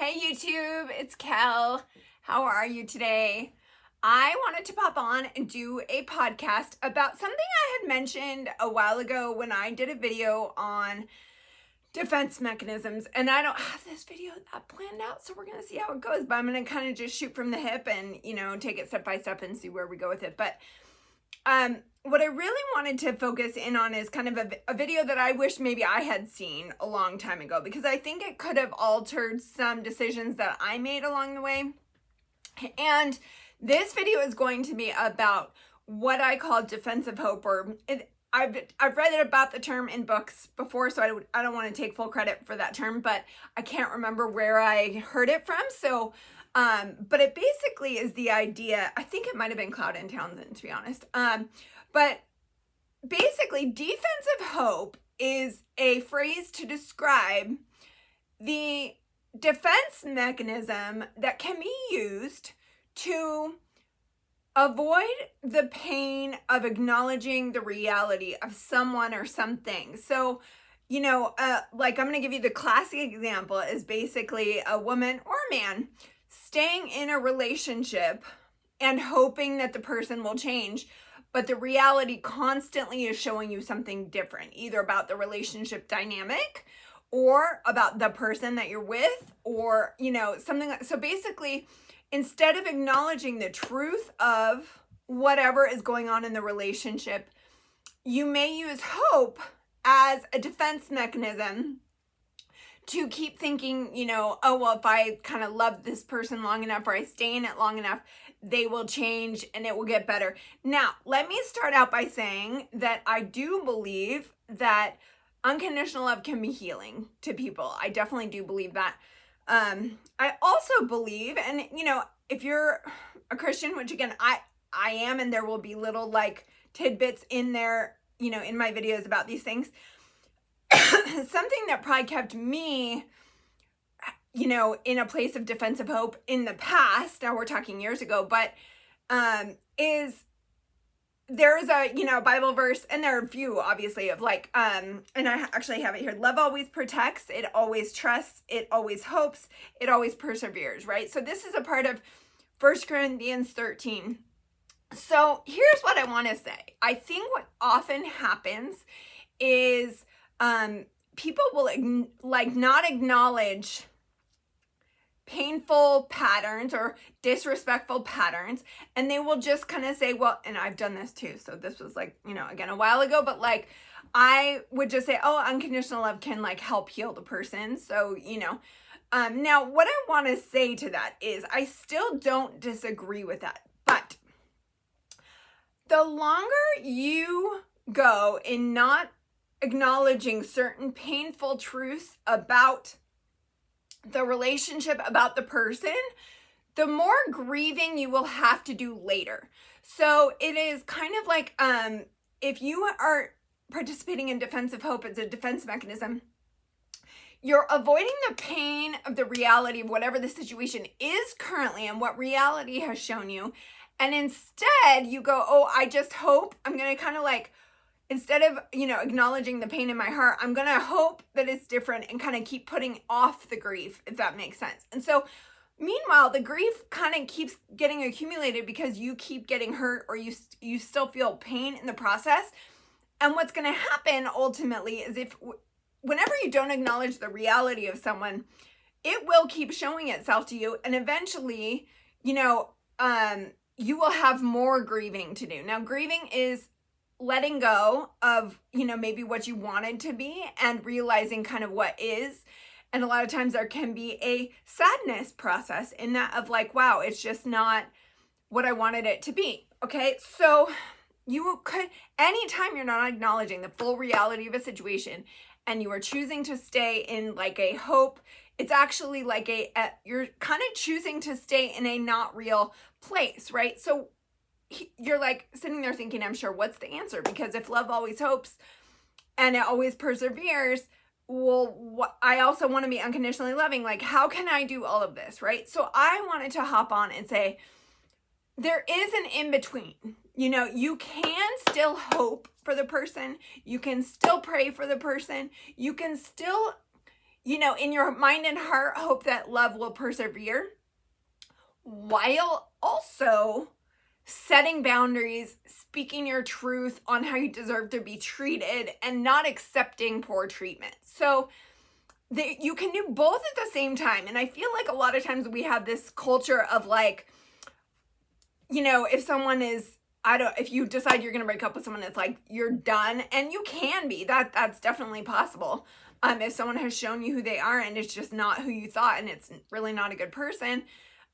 Hey YouTube, it's Kel. How are you today? I wanted to pop on and do a podcast about something I had mentioned a while ago when I did a video on defense mechanisms. And I don't have this video that planned out, so we're going to see how it goes. But I'm going to kind of just shoot from the hip and, take it step by step and see where we go with it. But what I really wanted to focus in on is kind of a video that I wish maybe I had seen a long time ago, because I think it could have altered some decisions that I made along the way. And this video is going to be about what I call defensive hope, I've read it about the term in books before, so I don't want to take full credit for that term, but I can't remember where I heard it from. So but it basically is the idea, I think it might have been Cloud and Townsend, to be honest. But basically, defensive hope is a phrase to describe the defense mechanism that can be used to avoid the pain of acknowledging the reality of someone or something. So, like I'm going to give you the classic example is basically a woman or a man staying in a relationship and hoping that the person will change, but the reality constantly is showing you something different, either about the relationship dynamic or about the person that you're with, or, something. So basically, instead of acknowledging the truth of whatever is going on in the relationship, you may use hope as a defense mechanism to keep thinking, oh, well, if I kind of love this person long enough, or I stay in it long enough, they will change and it will get better. Now, let me start out by saying that I do believe that unconditional love can be healing to people. I definitely do believe that. I also believe, and if you're a Christian, which again, I am, and there will be little like tidbits in there, in my videos about these things. Something that probably kept me, in a place of defensive hope in the past, now we're talking years ago, but is there is a, Bible verse, and there are a few, obviously, of like, and I actually have it here. Love always protects, it always trusts, it always hopes, it always perseveres, right? So this is a part of 1 Corinthians 13. So here's what I want to say. I think what often happens is people will not acknowledge painful patterns or disrespectful patterns, and they will just kind of say, well, and I've done this too, so this was like, again, a while ago, but like I would just say, oh, unconditional love can like help heal the person. So, now what I want to say to that is I still don't disagree with that, but the longer you go in not acknowledging certain painful truths about the relationship, about the person, the more grieving you will have to do later. So it is kind of like if you are participating in defensive hope as a defense mechanism, you're avoiding the pain of the reality of whatever the situation is currently and what reality has shown you. And instead you go, oh, I just hope, I'm going to kind of like, instead of, acknowledging the pain in my heart, I'm going to hope that it's different and kind of keep putting off the grief, if that makes sense. And so meanwhile, the grief kind of keeps getting accumulated because you keep getting hurt, or you still feel pain in the process. And what's going to happen ultimately is whenever you don't acknowledge the reality of someone, it will keep showing itself to you. And eventually, you will have more grieving to do. Now, grieving is letting go of, maybe what you wanted to be and realizing kind of what is. And a lot of times there can be a sadness process in that of like, wow, it's just not what I wanted it to be. Okay. So you could, anytime you're not acknowledging the full reality of a situation and you are choosing to stay in like a hope, it's actually like you're kind of choosing to stay in a not real place, right? So you're like sitting there thinking, I'm sure, what's the answer? Because if love always hopes and it always perseveres, well, I also want to be unconditionally loving. Like, how can I do all of this, right? So I wanted to hop on and say, there is an in-between. You can still hope for the person. You can still pray for the person. You can still in your mind and heart, hope that love will persevere, while also setting boundaries, speaking your truth on how you deserve to be treated, and not accepting poor treatment. So you can do both at the same time. And I feel like a lot of times we have this culture of like, if someone is, if you decide you're going to break up with someone, it's like you're done. And you can be, that's definitely possible. If someone has shown you who they are and it's just not who you thought, and it's really not a good person.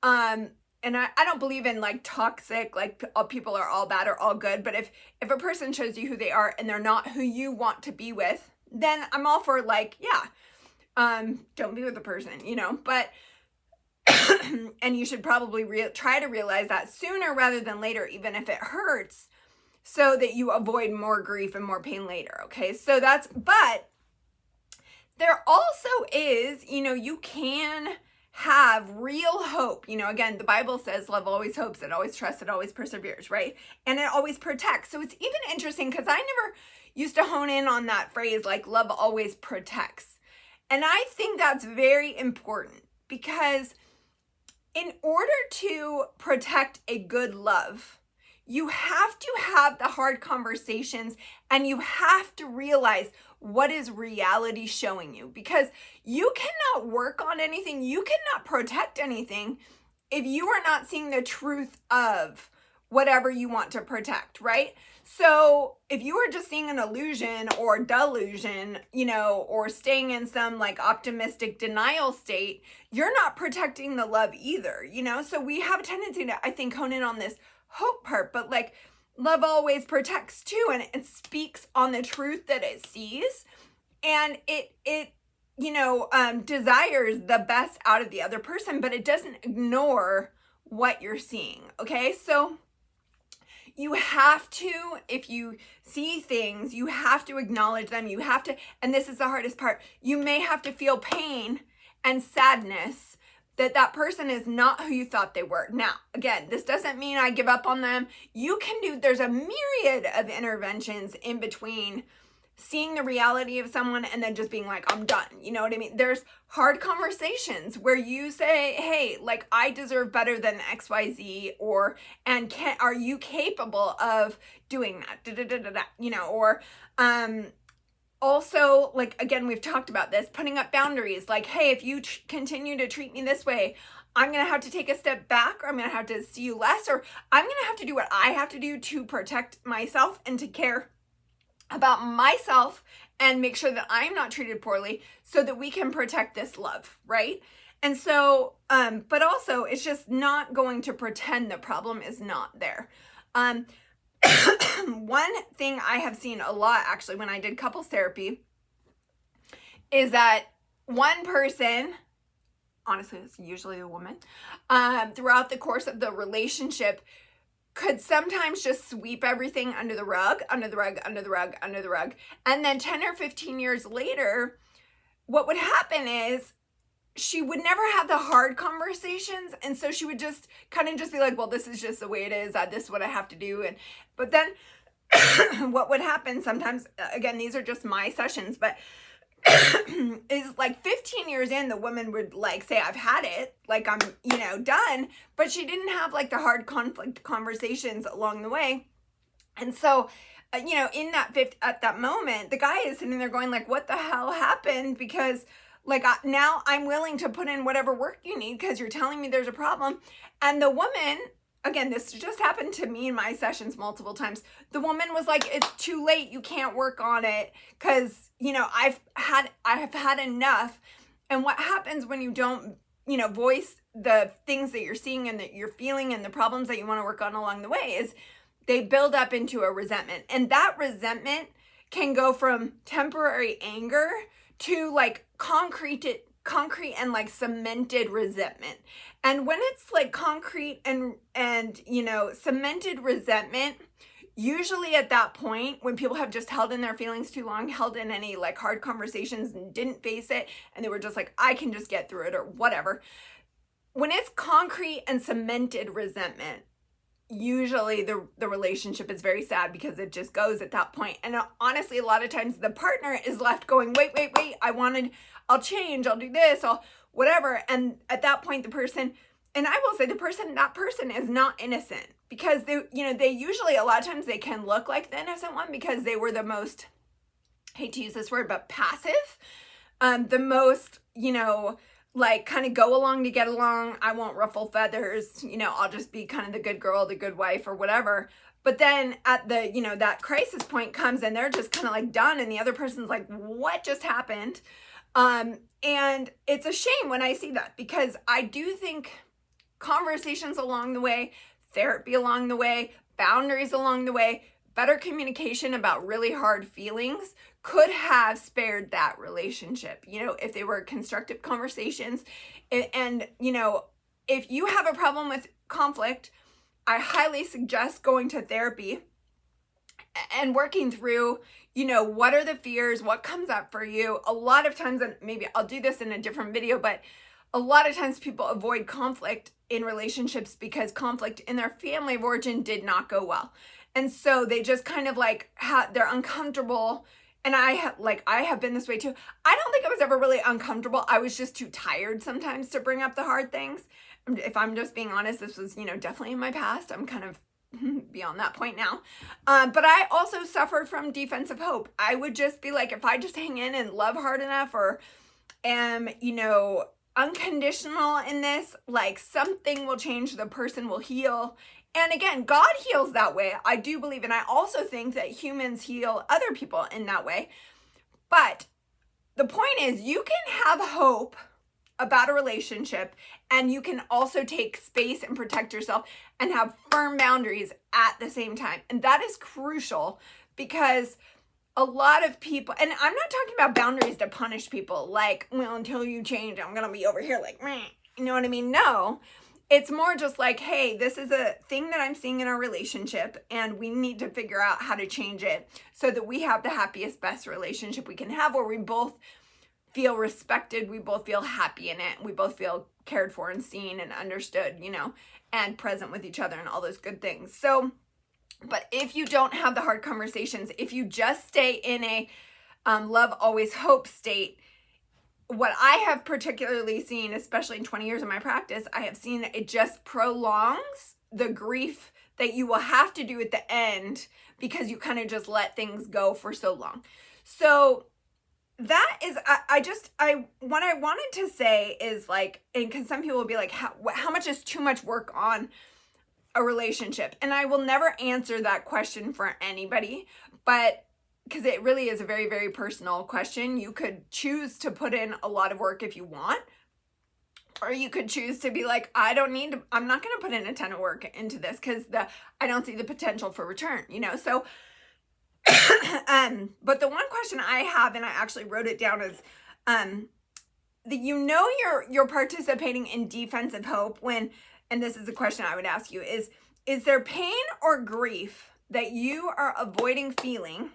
And I don't believe in like toxic, like all people are all bad or all good. But if a person shows you who they are and they're not who you want to be with, then I'm all for like, yeah, don't be with the person, but, and you should probably try to realize that sooner rather than later, even if it hurts, so that you avoid more grief and more pain later. Okay. So but there also is, you can have real hope. Again, the Bible says love always hopes, it always trusts, it always perseveres, right? And it always protects. So it's even interesting because I never used to hone in on that phrase, like love always protects. And I think that's very important because in order to protect a good love, you have to have the hard conversations and you have to realize what is reality showing you, because you cannot work on anything, you cannot protect anything if you are not seeing the truth of whatever you want to protect, right? So if you are just seeing an illusion or delusion, or staying in some like optimistic denial state, you're not protecting the love either, So we have a tendency to, I think, hone in on this hope part, but like love always protects too, and it speaks on the truth that it sees, and it desires the best out of the other person, but it doesn't ignore what you're seeing. Okay, so you have to, if you see things, you have to acknowledge them. You have to, and this is the hardest part, you may have to feel pain and sadness that person is not who you thought they were. Now, again, this doesn't mean I give up on them. There's a myriad of interventions in between seeing the reality of someone and then just being like, I'm done. You know what I mean? There's hard conversations where you say, hey, like I deserve better than XYZ, are you capable of doing that? Or, also, like, again, we've talked about this, putting up boundaries, like, hey, if you continue to treat me this way, I'm going to have to take a step back, or I'm going to have to see you less, or I'm going to have to do what I have to do to protect myself and to care about myself and make sure that I'm not treated poorly so that we can protect this love, right? And so, but also it's just not going to pretend the problem is not there. One thing I have seen a lot actually when I did couples therapy is that one person, honestly it's usually a woman, throughout the course of the relationship could sometimes just sweep everything under the rug. And then 10 or 15 years later, what would happen is she would never have the hard conversations. And so she would just kind of just be like, well, this is just the way it is. This is what I have to do. But then what would happen sometimes, again, these are just my sessions, but is like 15 years in, the woman would like say, I've had it, like I'm, done, but she didn't have like the hard conflict conversations along the way. And so, in at that moment, the guy is sitting there going like, what the hell happened? Because like now I'm willing to put in whatever work you need because you're telling me there's a problem. And the woman, again, this just happened to me in my sessions multiple times. The woman was like, it's too late. You can't work on it because, I have had enough. And what happens when you don't, voice the things that you're seeing and that you're feeling and the problems that you want to work on along the way is they build up into a resentment. And that resentment can go from temporary anger to like concrete and like cemented resentment. And when it's like concrete and cemented resentment, usually at that point when people have just held in their feelings too long, held in any like hard conversations and didn't face it, and they were just like, I can just get through it or whatever. When it's concrete and cemented resentment, usually the relationship is very sad because it just goes at that point. And honestly, a lot of times the partner is left going, wait, I'll change, I'll do this, I'll whatever. And at that point, the person, and I will say that person is not innocent, because they usually, a lot of times they can look like the innocent one because they were the most, hate to use this word, but passive, the most, like kind of go along to get along. I won't ruffle feathers, I'll just be kind of the good girl, the good wife or whatever. But then at the, that crisis point comes and they're just kind of like done. And the other person's like, what just happened? And it's a shame when I see that, because I do think conversations along the way, therapy along the way, boundaries along the way, better communication about really hard feelings could have spared that relationship, if they were constructive conversations. And, if you have a problem with conflict, I highly suggest going to therapy and working through, what are the fears, what comes up for you. A lot of times, and maybe I'll do this in a different video, but a lot of times people avoid conflict in relationships because conflict in their family of origin did not go well. And so they just kind of like, they're uncomfortable. And I have been this way too. I don't think I was ever really uncomfortable. I was just too tired sometimes to bring up the hard things. If I'm just being honest, this was, definitely in my past. I'm kind of beyond that point now. But I also suffered from defensive hope. I would just be like, if I just hang in and love hard enough, or am, unconditional in this, like something will change, the person will heal. And again, God heals that way. I do believe, and I also think that humans heal other people in that way. But the point is, you can have hope about a relationship, and you can also take space and protect yourself and have firm boundaries at the same time. And that is crucial, because a lot of people, and I'm not talking about boundaries to punish people, like, well, until you change, I'm going to be over here like, meh. You know what I mean? No, it's more just like, hey, this is a thing that I'm seeing in our relationship, and we need to figure out how to change it so that we have the happiest, best relationship we can have, where we both feel respected, we both feel happy in it, we both feel cared for and seen and understood, and present with each other and all those good things. So, but if you don't have the hard conversations, if you just stay in a love, always hope state, what I have particularly seen, especially in 20 years of my practice, I have seen it just prolongs the grief that you will have to do at the end, because you kind of just let things go for so long. So that is, what I wanted to say is like, and because some people will be like, how much is too much work on a relationship? And I will never answer that question for anybody, but because it really is a very, very personal question. You could choose to put in a lot of work if you want, or you could choose to be like, I'm not going to put in a ton of work into this because I don't see the potential for return, so but the one question I have, and I actually wrote it down, is that you're participating in defensive hope when, and this is a question I would ask you, is there pain or grief that you are avoiding feeling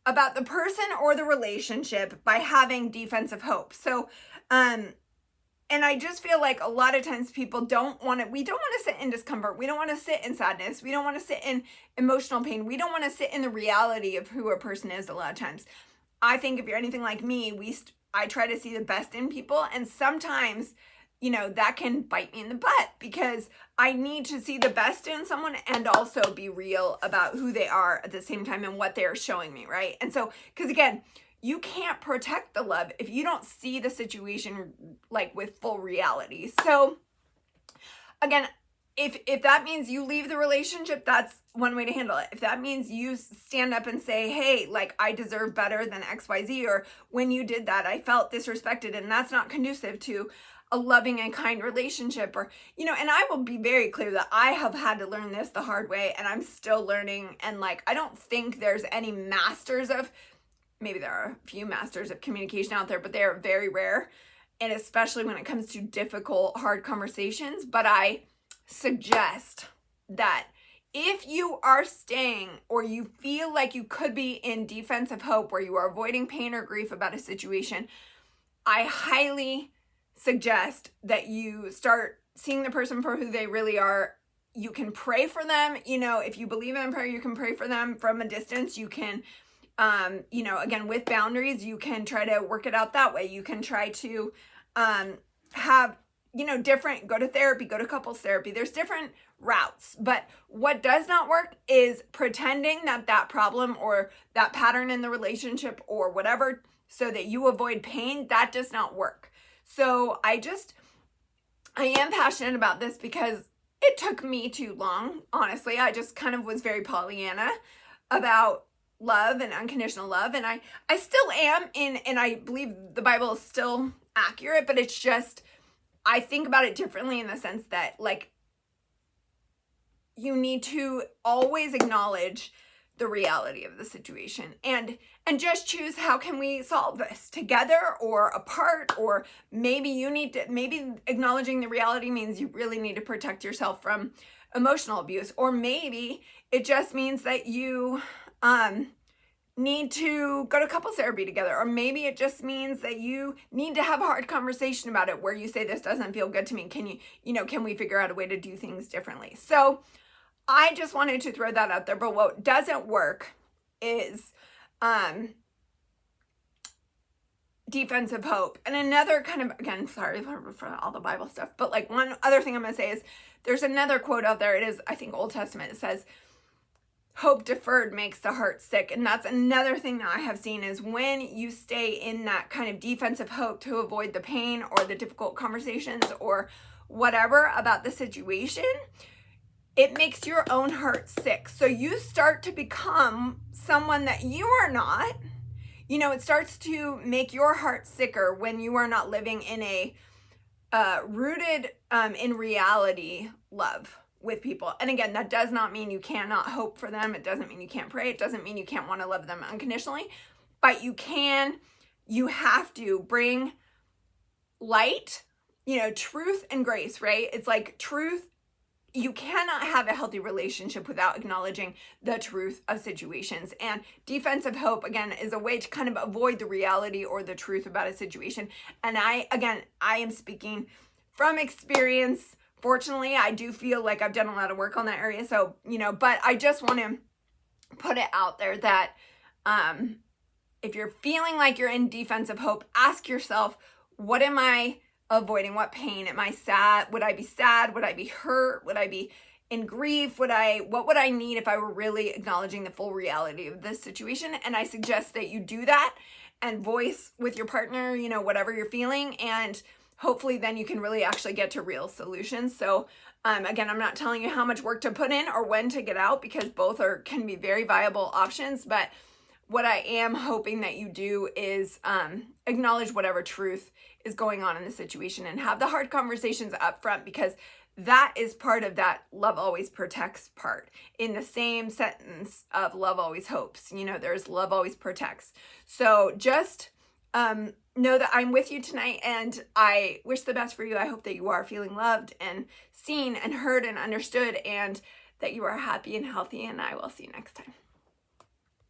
about the person or the relationship by having defensive hope? So, and I just feel like a lot of times people we don't want to sit in discomfort. We don't want to sit in sadness. We don't want to sit in emotional pain. We don't want to sit in the reality of who a person is a lot of times. I think if you're anything like me, I try to see the best in people. And sometimes, that can bite me in the butt, because I need to see the best in someone and also be real about who they are at the same time and what they're showing me, right? And so, because again, you can't protect the love if you don't see the situation like with full reality. So again, if that means you leave the relationship, that's one way to handle it. If that means you stand up and say, hey, like, I deserve better than XYZ, or when you did that, I felt disrespected, and that's not conducive to a loving and kind relationship, or, and I will be very clear that I have had to learn this the hard way, and I'm still learning. And like, I don't think there's any maybe there are a few masters of communication out there, but they are very rare. And especially when it comes to difficult, hard conversations. But I suggest that if you are staying, or you feel like you could be in defensive hope, where you are avoiding pain or grief about a situation, I highly suggest that you start seeing the person for who they really are, You can pray for them. You know, if you believe in prayer, you can pray for them from a distance. You can, you know, again, with boundaries, you can try to work it out that way. You can try to have, you know, go to therapy, go to couples therapy. There's different routes. But what does not work is pretending that that problem or that pattern in the relationship or whatever so that you avoid pain. That does not work. So I am passionate about this because it took me too long. Honestly, I just kind of was very Pollyanna about love and unconditional love. And I still am and I believe the Bible is still accurate, but it's just, I think about it differently in the sense that, like, you need to always acknowledge the reality of the situation and just choose, how can we solve this together or apart? Or maybe maybe acknowledging the reality means you really need to protect yourself from emotional abuse, or maybe it just means that you need to go to couples therapy together, or maybe it just means that you need to have a hard conversation about it where you say, this doesn't feel good to me. Can can we figure out a way to do things differently? So I just wanted to throw that out there. But what doesn't work is defensive hope. And another kind of, again, sorry for all the Bible stuff, but like one other thing I'm going to say is there's another quote out there. It is, I think, Old Testament. It says, hope deferred makes the heart sick. And that's another thing that I have seen is when you stay in that kind of defensive hope to avoid the pain or the difficult conversations or whatever about the situation, it makes your own heart sick. So you start to become someone that you are not. You know, it starts to make your heart sicker when you are not living in a rooted in reality love with people. And again, that does not mean you cannot hope for them. It doesn't mean you can't pray. It doesn't mean you can't want to love them unconditionally. But you have to bring light, you know, truth and grace, right? It's like truth. You cannot have a healthy relationship without acknowledging the truth of situations. And defensive hope, again, is a way to kind of avoid the reality or the truth about a situation. And I am speaking from experience. Fortunately, I do feel like I've done a lot of work on that area. So, you know, but I just want to put it out there that if you're feeling like you're in defensive hope, ask yourself, what am I avoiding? What pain? Am I sad? Would I be sad? Would I be hurt? Would I be in grief? What would I need if I were really acknowledging the full reality of this situation? And I suggest that you do that and voice with your partner, you know, whatever you're feeling. And hopefully then you can really actually get to real solutions. So again, I'm not telling you how much work to put in or when to get out, because both can be very viable options. But what I am hoping that you do is acknowledge whatever truth is going on in the situation and have the hard conversations up front, because that is part of that love always protects part. In the same sentence of love always hopes, you know, there's love always protects. So just know that I'm with you tonight, and I wish the best for you. I hope that you are feeling loved and seen and heard and understood, and that you are happy and healthy, and I will see you next time.